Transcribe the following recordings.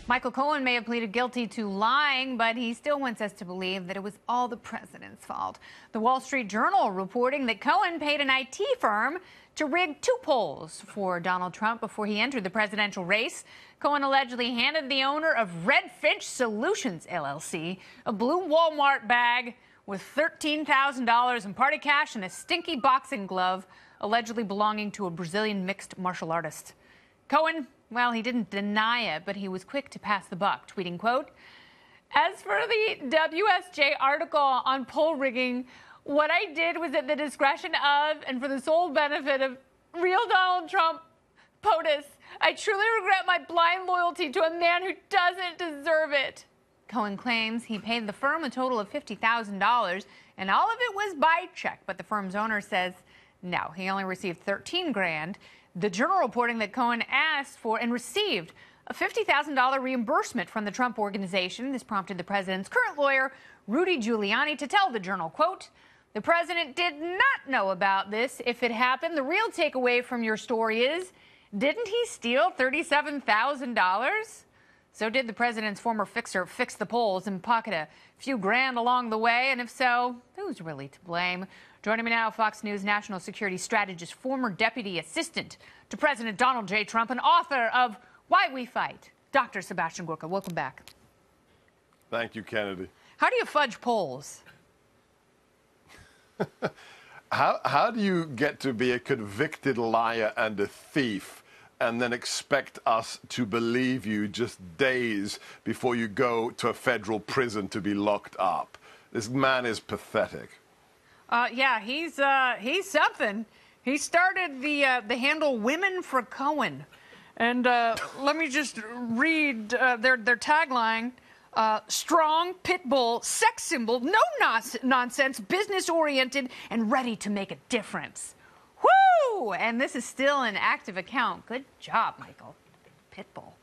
Michael Cohen may have pleaded guilty to lying, but he still wants us to believe that it was all the president's fault. The Wall Street Journal reporting that Cohen paid an IT firm to rig 2 polls for Donald Trump before he entered the presidential race. Cohen allegedly handed the owner of Redfinch Solutions, LLC, a blue Walmart bag with $13,000 in party cash and a stinky boxing glove, allegedly belonging to a Brazilian mixed martial artist. Cohen, well, he didn't deny it, but he was quick to pass the buck, tweeting, quote, "As for the WSJ article on poll rigging, what I did was at the discretion of and for the sole benefit of real Donald Trump, POTUS. I truly regret my blind loyalty to a man who doesn't deserve it." Cohen claims he paid the firm a total of $50,000, and all of it was by check, but the firm's owner says no, he only received $13,000. The Journal reporting that Cohen asked for and received a $50,000 reimbursement from the Trump Organization. This prompted the president's current lawyer, Rudy Giuliani, to tell the Journal, quote, "The president did not know about this if it happened. The real takeaway from your story is, didn't he steal $37,000? So did the president's former fixer fix the polls and pocket a few grand along the way? And if so, who's really to blame?" Joining me now, Fox News national security strategist, former deputy assistant to President Donald J. Trump, and author of Why We Fight, Dr. Sebastian Gorka. Welcome back. Thank you, Kennedy. How do you fudge polls? How do you get to be a convicted liar and a thief and then expect us to believe you just days before you go to a federal prison to be locked up? This man is pathetic. Yeah, he's something. He started the handle Women for Cohen. And let me just read their tagline. Strong, pit bull, sex symbol, no nonsense, business-oriented, and ready to make a difference. Woo! And this is still an active account. Good job, Michael. Pitbull.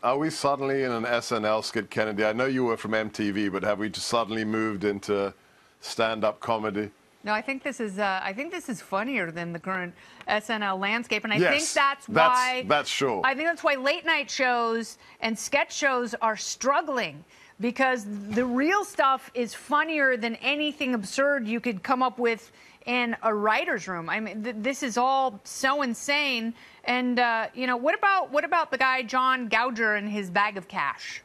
Are we suddenly in an SNL skit, Kennedy? I know you were from MTV, but have we just suddenly moved into stand-up comedy? No, I think this is funnier than the current SNL landscape, and I think that's sure. I think that's why late night shows and sketch shows are struggling, because the real stuff is funnier than anything absurd you could come up with in a writer's room. I mean, this is all so insane. And you know, what about the guy John Gouger and his bag of cash?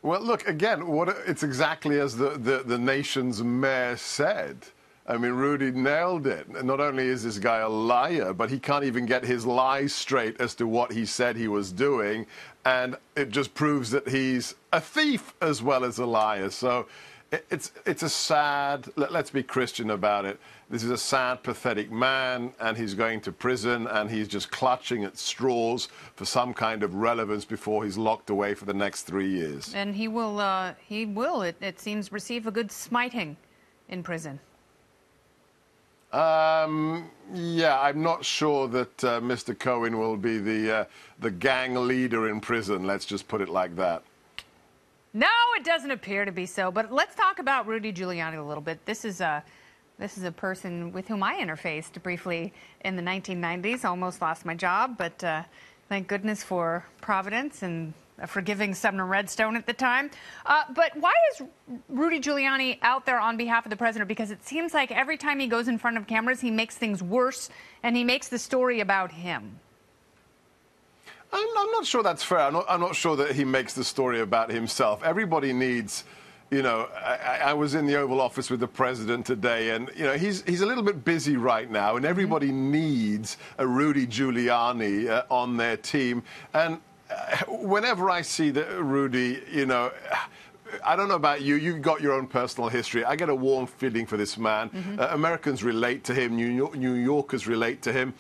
Well, look, again, it's exactly as the nation's mayor said. I mean, Rudy nailed it. Not only is this guy a liar, but he can't even get his lies straight as to what he said he was doing. And it just proves that he's a thief as well as a liar. So it's a sad, let's be Christian about it. This is a sad, pathetic man, and he's going to prison, and he's just clutching at straws for some kind of relevance before he's locked away for the next 3 years. And he will, it seems, receive a good smiting in prison. Yeah, I'm not sure that Mr. Cohen will be the gang leader in prison. Let's just put it like that. No, it doesn't appear to be so. But let's talk about Rudy Giuliani a little bit. This is a person with whom I interfaced briefly in the 1990s. Almost lost my job, but thank goodness for Providence and a forgiving Sumner Redstone at the time. But why is Rudy Giuliani out there on behalf of the president? Because it seems like every time he goes in front of cameras, he makes things worse, and he makes the story about him. I'm not sure that's fair. I'm not sure that he makes the story about himself. Everybody needs, you know, I was in the Oval Office with the president today, and, you know, he's a little bit busy right now, and everybody needs a Rudy Giuliani on their team. And whenever I see that Rudy, you know, I don't know about you. You've got your own personal history. I get a warm feeling for this man. Americans relate to him. New Yorkers relate to him.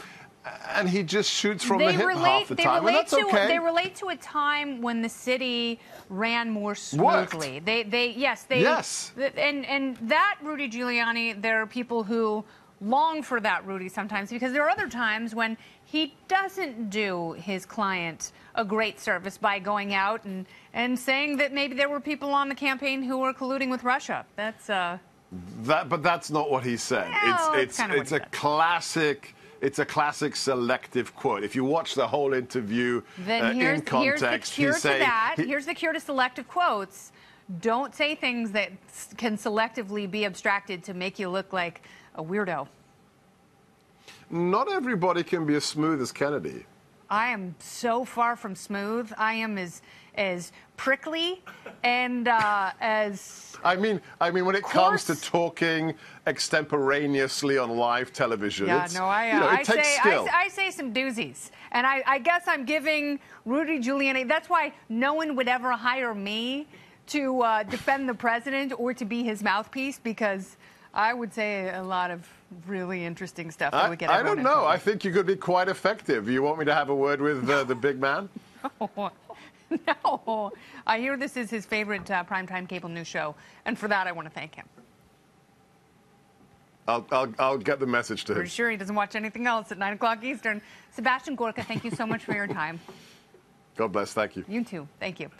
And he just shoots from the hip half the time, and that's okay. They relate to a time when the city ran more smoothly. Yes. And that Rudy Giuliani, there are people who long for that Rudy sometimes, because there are other times when he doesn't do his client a great service by going out and saying that maybe there were people on the campaign who were colluding with Russia. But that's not what he said. Well, it's a classic It's a classic selective quote. If you watch the whole interview then in context, here's the cure to selective quotes. Don't say things that can selectively be abstracted to make you look like a weirdo. Not everybody can be as smooth as Kennedy. I am so far from smooth. I am as prickly and as I mean, when it comes to talking extemporaneously on live television, yeah, it's, no, it takes skill. I say some doozies, and I guess I'm giving Rudy Giuliani. That's why no one would ever hire me to defend the president or to be his mouthpiece, because I would say a lot of really interesting stuff that would get I everyone don't in know. trouble. I think you could be quite effective. You want me to have a word with the big man? No. I hear this is his favorite primetime cable news show, and for that I want to thank him. I'll get the message to him. Pretty sure he doesn't watch anything else at 9 o'clock Eastern. Sebastian Gorka, thank you so much for your time. God bless. Thank you. You too. Thank you.